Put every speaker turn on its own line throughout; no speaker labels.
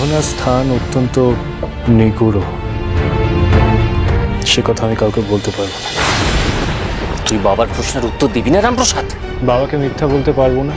সাধনার স্থান অত্যন্ত নিগুড়, সে কথা আমি কাউকে বলতে পারবো না।
তুই বাবার প্রশ্নের উত্তর দিবি না রামপ্রসাদ?
বাবাকে মিথ্যা বলতে পারবো না,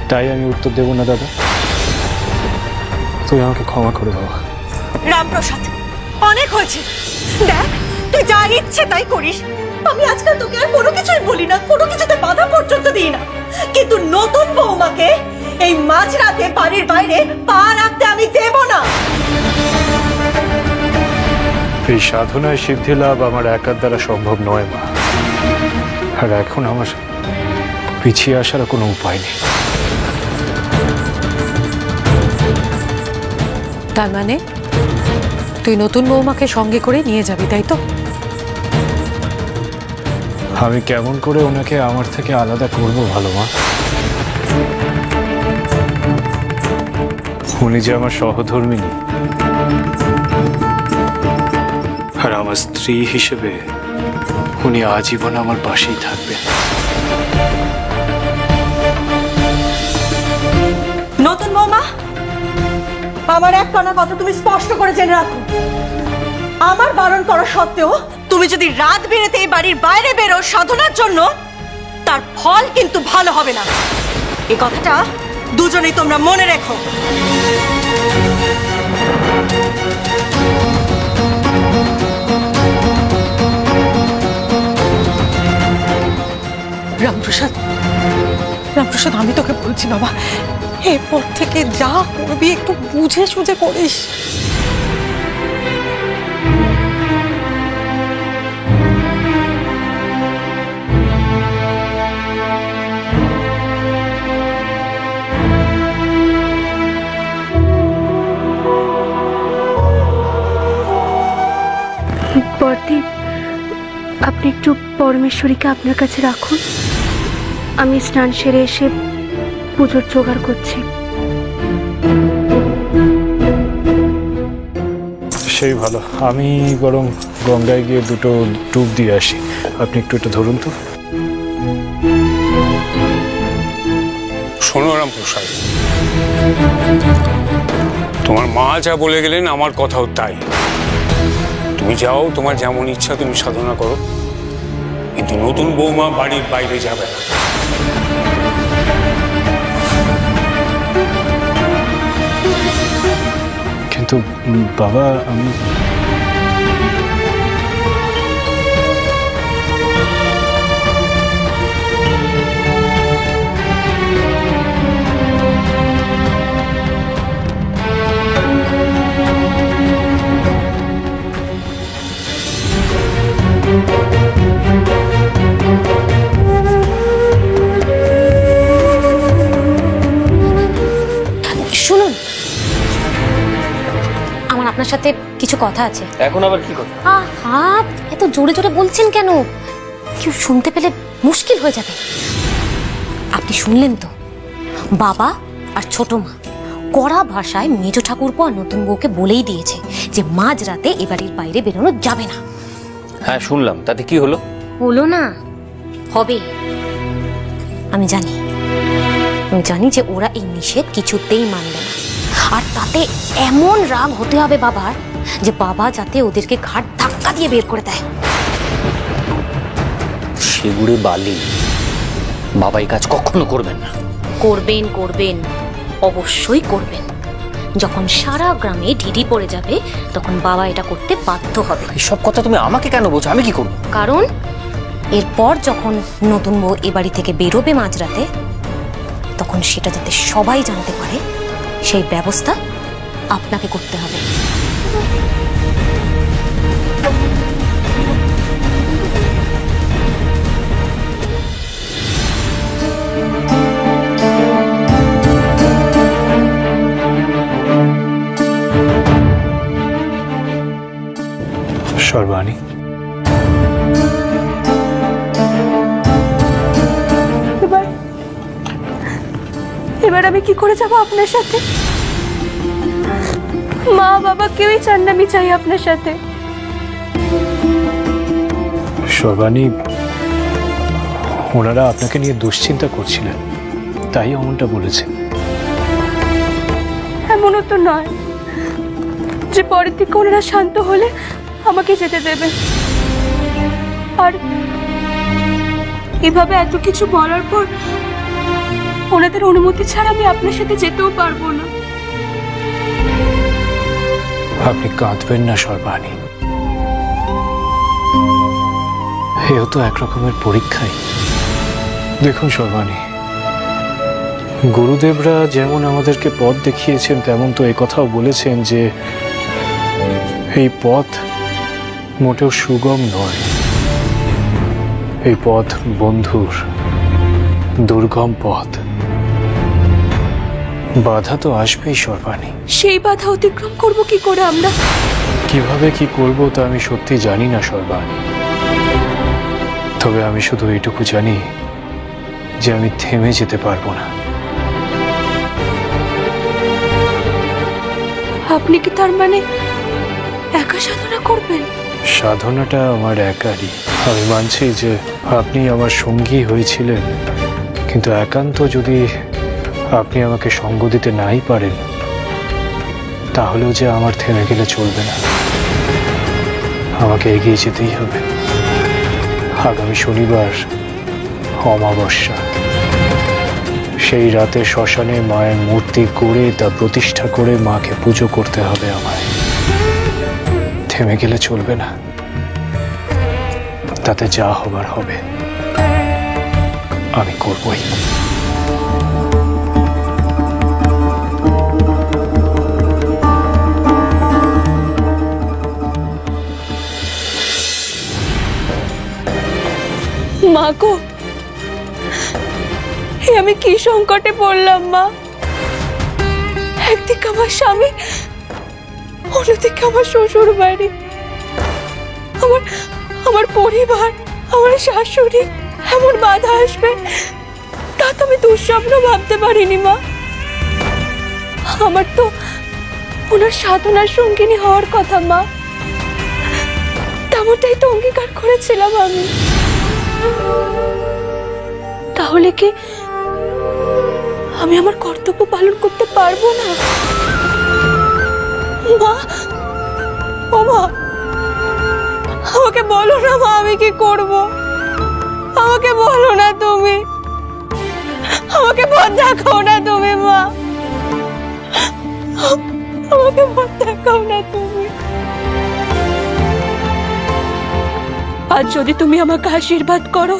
তাই আমি উত্তর দেবো না। দাদা, তুই আমাকে ক্ষমা করে বাবা।
রামপ্রসাদ, অনেক হয়েছে। দেখ, তুই যা ইচ্ছে তাই করিস। আমি আজকাল তোকে আর কোনো কিছুই বলি না, কোনো কিছুতে বাধা পর্যন্ত দিই না, কিন্তু নতুন বৌমাকে এই মাঝরাতে বাড়ির বাইরে পা রাখতে আমি দেব না।
এই সাধনায় সিদ্ধি লাভ আমার একার দ্বারা সম্ভব নয় মা, আর এখন আমার পিছিয়ে আসার কোনো উপায় নেই।
তার মানে তুই নতুন বৌমাকে সঙ্গে করে নিয়ে যাবি, তাই তো?
আমি কেমন করে ওনাকে আমার থেকে আলাদা করব ভালো মা? উনি যে আমার সহধর্মিনী, আর আমার স্ত্রী হিসেবে উনি আজীবন আমার পাশেই থাকবেন।
নতুন বৌমা, আমার এক কানা কথা তুমি স্পষ্ট করে জেনে রাখো। আমার বারণ করা সত্ত্বেও তুমি যদি রাত বেরেতে এই বাড়ির বাইরে বেরো সাধনার জন্য, তার ফল কিন্তু ভালো হবে না। এই কথাটা দুজনেই তোমরা মনে রেখো।
রামপ্রসাদ, রামপ্রসাদ, আমি তোকে বলছি বাবা, এরপর থেকে যা করবি একটু বুঝে সুঝে করিস।
বর্দি, আপনি একটু পরমেশ্বরীকে আপনার কাছে রাখুন, আমি স্নান সেরে এসে পুজোর জোগাড় করছি।
সেই ভালো, আমি বরং গঙ্গায় গিয়ে দুটো ডুব দিয়ে আসি। আপনি একটু এটা ধরুন তো।
শোনো রামপ্রসাদ, তোমার মা যা বলে গেলেন আমার কথাও তাই। তুমি যাও, তোমার যেমন ইচ্ছা তুমি সাধনা করো, কিন্তু নতুন বৌমা বাড়ির বাইরে যাবে না।
কিন্তু বাবা, আমি
শুনুন, আমার আপনার সাথে কিছু কথা আছে।
এখন আবার কি কথা?
হাত এত জোরে জোরে বলছেন কেন? কেউ শুনতে পেলে মুশকিল হয়ে যাবে। আপনি শুনলেন তো, বাবা আর ছোট মা কড়া ভাষায় মেজ ঠাকুরপো আর নতুন বউকে বলেই দিয়েছে যে মাঝরাতে এ বাড়ির বাইরে বেরোনো যাবে না।
হ্যাঁ শুনলাম, তাতে কি হলো?
হলো না, হবে। আমি জানি যে ওরা এই নিষেধ কিছুতেই মানবে না, আর তাতে এমন রাগ হতে হবে বাবার যে বাবা যাতে ওদেরকে ঘাট ধাক্কা দিয়ে বের করে দেয়।
সেগুড়ে বালি, বাবা এই কাজ কখনো করবেন না।
করবেন, অবশ্যই করবেন। যখন সারা গ্রামে ঢিঢি পড়ে যাবে তখন বাবা এটা করতে বাধ্য হবে।
এইসব কথা তুমি আমাকে কেন বলছো? আমি কি করব?
কারণ এরপর যখন নতুন বউ এ বাড়ি থেকে বেরোবে মাঝরাতে, তখন সেটা যাতে সবাই জানতে পারে সেই ব্যবস্থা আপনাকে করতে হবে।
সর্বাণী,
এবার আমি কি করে যাব আপনার সাথে? মা বাবা কেউই চান না আমি চাই আপনার সাথে।
সর্বাণী, ওনারা আপনাকে নিয়ে দুশ্চিন্তা করছিলেন, তাই এমনটা বলেছে।
এমনও তো নয় যে পরের থেকে ওনারা শান্ত হলে আমাকে যেতে দেবে। আর এভাবে এত কিছু বলার পর ওনাদের অনুমতি ছাড়া আমি আপনার সাথে যেতেও পারবো না।
আপনি কাঁদবেন না সর্বাণী, এও তো এক রকমের পরীক্ষাই। দেখুন সর্বাণী, গুরুদেবরা যেমন আমাদেরকে পথ দেখিয়েছেন তেমন তো এই কথাও বলেছেন যে এই পথ মোটেও সুগম নয়, এই পথ বন্ধুর দুর্গম পথ। বাধা তো আসবেই সর্বাণী।
সেই বাধা অতিক্রম করব কি করে আমরা?
কিভাবে কি করব তা আমি সত্যি জানি না সর্বাণী, তবে আমি শুধু এইটুকু জানি যে আমি থেমে যেতে পারবো না।
আপনি কি তার মানে একা সাধনা করবেন?
সাধনাটা আমার একারই। আমি মানছি যে আপনি আমার সঙ্গী হয়েছিলেন, কিন্তু একান্ত যদি আপনি আমাকে সঙ্গ দিতে নাই পারেন তাহলেও যে আমার থেমে গেলে চলবে না, আমাকে এগিয়ে যেতেই হবে। আগামী শনিবার অমাবস্যা, সেই রাতে শ্মশানে মায়ের মূর্তি করে তা প্রতিষ্ঠা করে মাকে পুজো করতে হবে আমায়। থেমে গেলে চলবে না, তাতে যা হবার হবে আমি করবই।
মা গো, আমি কি সংকটে পড়লাম মা। একদিকে আমার স্বামী, অন্যদিকে আমার শ্বশুর বাড়ি, আমার পরিবার, আমার শাশুড়ি, এমন বাধা আসবে তা তো আমি দুঃস্বপ্ন ভাবতে পারিনি মা। আমার তো ওনার সাধনার সঙ্গিনী হওয়ার কথা মা, তেমনটাই তো অঙ্গীকার করেছিলাম আমি। তাহলে কি আমি আমার কর্তব্য পালন করতে পারবো না? মা, ও মা, আমাকে বলো না মা, আমি কি করব? আমাকে বলো না তুমি, আমাকে পথ দেখাও না তুমি মা, আমাকে পথ দেখাও না তুমি। আজ যদি তুমি আমাকে আশীর্বাদ করো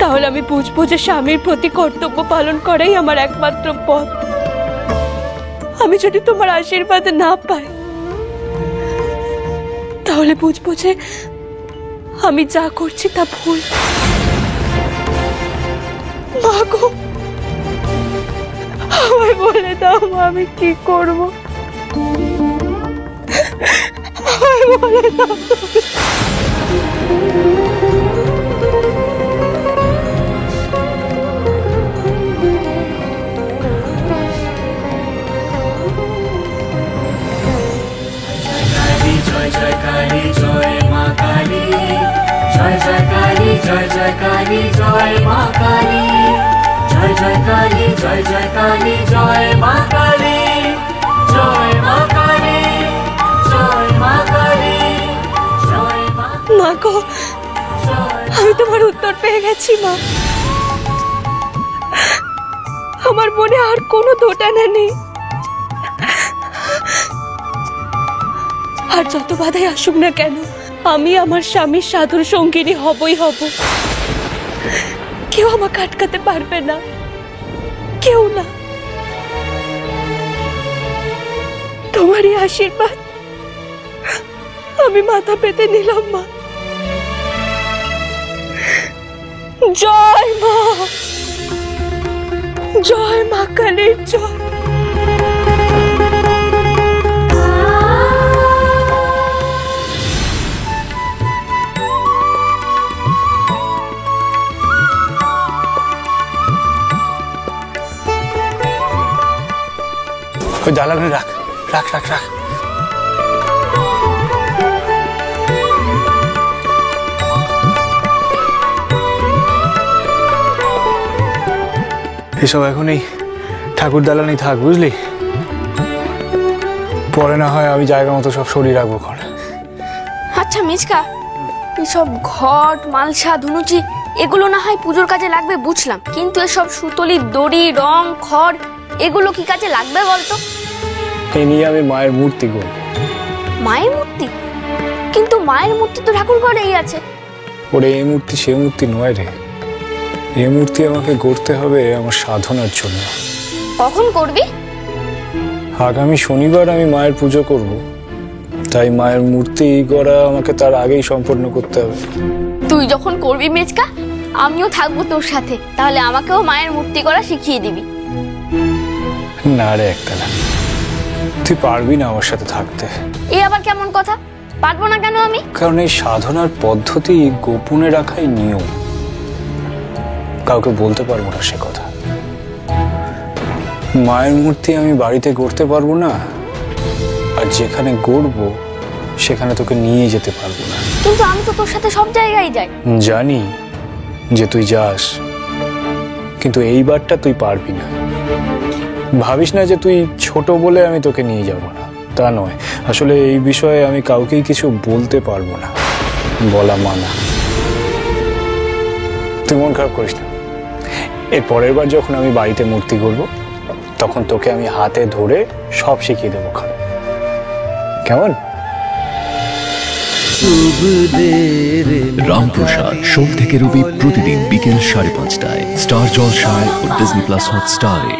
তাহলে আমি বুঝবো যে স্বামীর প্রতি কর্তব্য পালন করাই আমার একমাত্র পথ। আমি যদি তোমার আশীর্বাদ না পাই তাহলে বুঝবো যে আমি যা করছি তা ভুল। মা গো, আমায় বলে দাও মা, আমি কি করব? আমায় বলে দাও।
জয় জয় কালী জয় মা কালী, জয় জয় কালী জয় জয় কালী জয় মা কালী, জয় জয় কালী জয় জয় কালী জয় মা কালী, জয় মা কালী, জয় মা কালী, জয় মা।
মা গো, আমি তোমার উত্তর পেয়ে গেছি মা। আমার মনে আর কোনো দোটানা নেই। আর যত বাধাই আসুক না কেন, আমি আমার স্বামীর সাধুর সঙ্গিনী হবই হব। কেউ আমাকে আটকাতে পারবে না, কেউ না। তোমারই আশীর্বাদ আমি মাথা পেতে নিলাম মা। জয় মা, জয় মা কালীর জয়।
ওই দালানে রাখ রাখ রাখ রাখ।
এসব এখনই ঠাকুর দালানেই থাক, বুঝলি? পরে না হয় আমি জায়গা মতো সব সরিয়ে রাখবো ঘর।
আচ্ছা মিচকা, এসব ঘট মালসা ধুনুচি এগুলো না হয় পুজোর কাজে লাগবে বুঝলাম, কিন্তু এসব সুতলি দড়ি রং খড় এগুলো কি কাজে লাগবে বলতো?
এই নিয়ে আমি মায়ের মূর্তি করব।
মায়ের মূর্তি? কিন্তু মায়ের মূর্তি তো ঠাকুর ঘরেই আছে।
ওরে এই মূর্তি সে মূর্তি নয় রে, এই মূর্তি আমাকে গড়তে হবে আমার সাধনার জন্য।
কখন করবি?
আগামী শনিবার আমি মায়ের পুজো করব, তাই মায়ের মূর্তি গড়া আমাকে তার আগেই সম্পন্ন করতে হবে।
তুই যখন করবি মেচকা, আমিও থাকবো তোর সাথে, তাহলে আমাকেও মায়ের মূর্তি করা শিখিয়ে দিবি।
না রে একটানা, তুই পারবি না আমার সাথে থাকতে।
এ আবার কেমন কথা? পারবো না কেন আমি?
কারণ এই সাধনার পদ্ধতি গোপনে রাখাই নিয়ম, কাউকে বলতে পারবো না সে কথা। মায়ের মূর্তি আমি বাড়িতে গড়তে পারবো না, আর যেখানে গড়বো সেখানে তোকে নিয়ে যেতে পারবো না।
কিন্তু আমি তো তোর সাথে সব জায়গায় যাই।
জানি যে তুই যাস, কিন্তু এইবারটা তুই পারবি না। ভাবিস না যে তুই ছোট বলে আমি তোকে নিয়ে যাব না, তা নয়। আসলে এই বিষয়ে আমি কাউকেই কিছু বলতে পারবো না, বলা মানা। তুই মন খারাপ করিস না, এর পরের বার যখন আমি বাড়িতে মূর্তি করব তখন তোকে আমি হাতে ধরে সব শিখিয়ে দেবো। কেমন?
রামপ্রসাদ সোম থেকে রবি প্রতিদিন বিকেল 5:30টায় স্টার জলসায় ও ডিজনি প্লাস হটস্টারে।